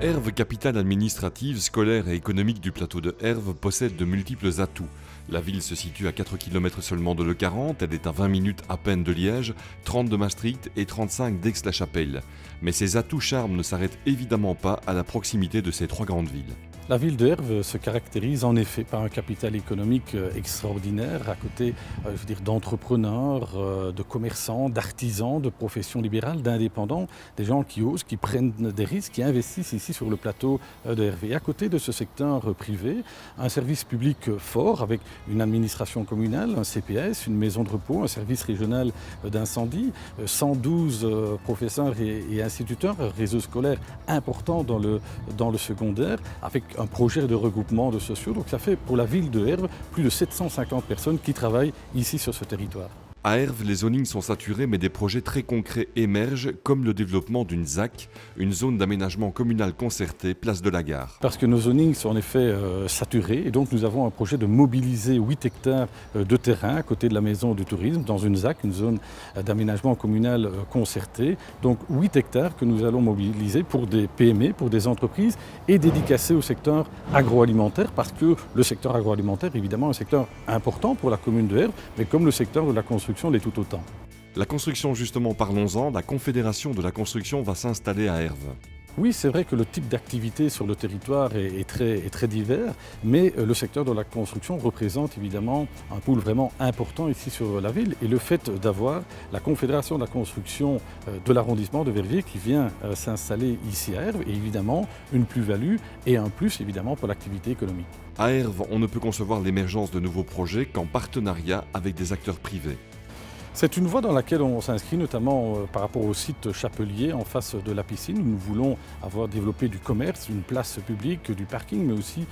Herve, capitale administrative, scolaire et économique du plateau de Herve, possède de multiples atouts. La ville se situe à 4 km seulement de l'E40, elle est à 20 minutes à peine de Liège, 30 de Maastricht et 35 d'Aix-la-Chapelle. Mais ces atouts charmes ne s'arrêtent évidemment pas à la proximité de ces trois grandes villes. La ville de Herve se caractérise en effet par un capital économique extraordinaire, à côté d'entrepreneurs, de commerçants, d'artisans, de professions libérales, d'indépendants, des gens qui osent, qui prennent des risques, qui investissent ici sur le plateau de Herve. Et à côté de ce secteur privé, un service public fort avec une administration communale, un CPS, une maison de repos, un service régional d'incendie, 112 professeurs et instituteurs, un réseau scolaire important dans le secondaire, avec un projet de regroupement de sociaux. Donc ça fait pour la ville de Herve plus de 750 personnes qui travaillent ici sur ce territoire. À Herve, les zonings sont saturés, mais des projets très concrets émergent, comme le développement d'une ZAC, une zone d'aménagement communal concerté, place de la Gare. Parce que nos zonings sont en effet saturés, et donc nous avons un projet de mobiliser 8 hectares de terrain à côté de la maison du tourisme, dans une ZAC, une zone d'aménagement communal concerté. Donc 8 hectares que nous allons mobiliser pour des PME, pour des entreprises, et dédicacés au secteur agroalimentaire, parce que le secteur agroalimentaire est évidemment un secteur important pour la commune de Herve, mais comme le secteur de la construction l'est tout autant. La construction, justement, parlons-en, la Confédération de la construction va s'installer à Herve. Oui, c'est vrai que le type d'activité sur le territoire est très divers, mais le secteur de la construction représente évidemment un pôle vraiment important ici sur la ville. Et le fait d'avoir la Confédération de la construction de l'arrondissement de Verviers qui vient s'installer ici à Herve est évidemment une plus-value et un plus évidemment pour l'activité économique. À Herve, on ne peut concevoir l'émergence de nouveaux projets qu'en partenariat avec des acteurs privés. C'est une voie dans laquelle on s'inscrit notamment par rapport au site chapelier en face de la piscine. Nous voulons avoir développé du commerce, une place publique, du parking, mais aussi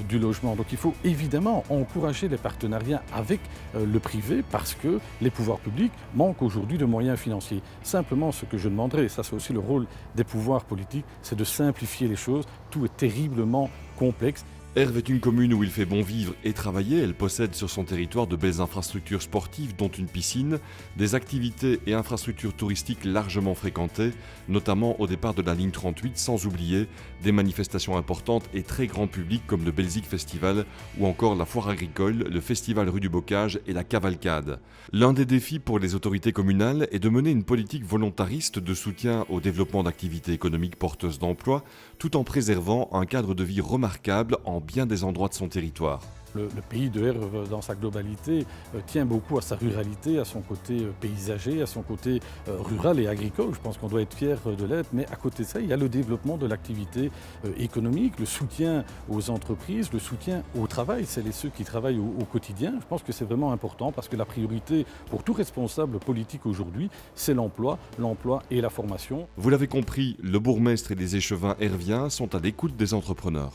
du logement. Donc il faut évidemment encourager les partenariats avec le privé parce que les pouvoirs publics manquent aujourd'hui de moyens financiers. Simplement ce que je demanderais, et ça c'est aussi le rôle des pouvoirs politiques, c'est de simplifier les choses. Tout est terriblement complexe. Herve est une commune où il fait bon vivre et travailler. Elle possède sur son territoire de belles infrastructures sportives, dont une piscine, des activités et infrastructures touristiques largement fréquentées, notamment au départ de la ligne 38, sans oublier des manifestations importantes et très grand public comme le Belzic Festival ou encore la Foire agricole, le Festival rue du Bocage et la Cavalcade. L'un des défis pour les autorités communales est de mener une politique volontariste de soutien au développement d'activités économiques porteuses d'emplois, tout en préservant un cadre de vie remarquable en bien des endroits de son territoire. Le pays de Herve, dans sa globalité, tient beaucoup à sa ruralité, à son côté paysager, à son côté rural et agricole. Je pense qu'on doit être fier de l'être, mais à côté de ça, il y a le développement de l'activité économique, le soutien aux entreprises, le soutien au travail, celles et ceux qui travaillent au quotidien. Je pense que c'est vraiment important parce que la priorité pour tout responsable politique aujourd'hui, c'est l'emploi et la formation. Vous l'avez compris, le bourgmestre et les échevins herviens sont à l'écoute des entrepreneurs.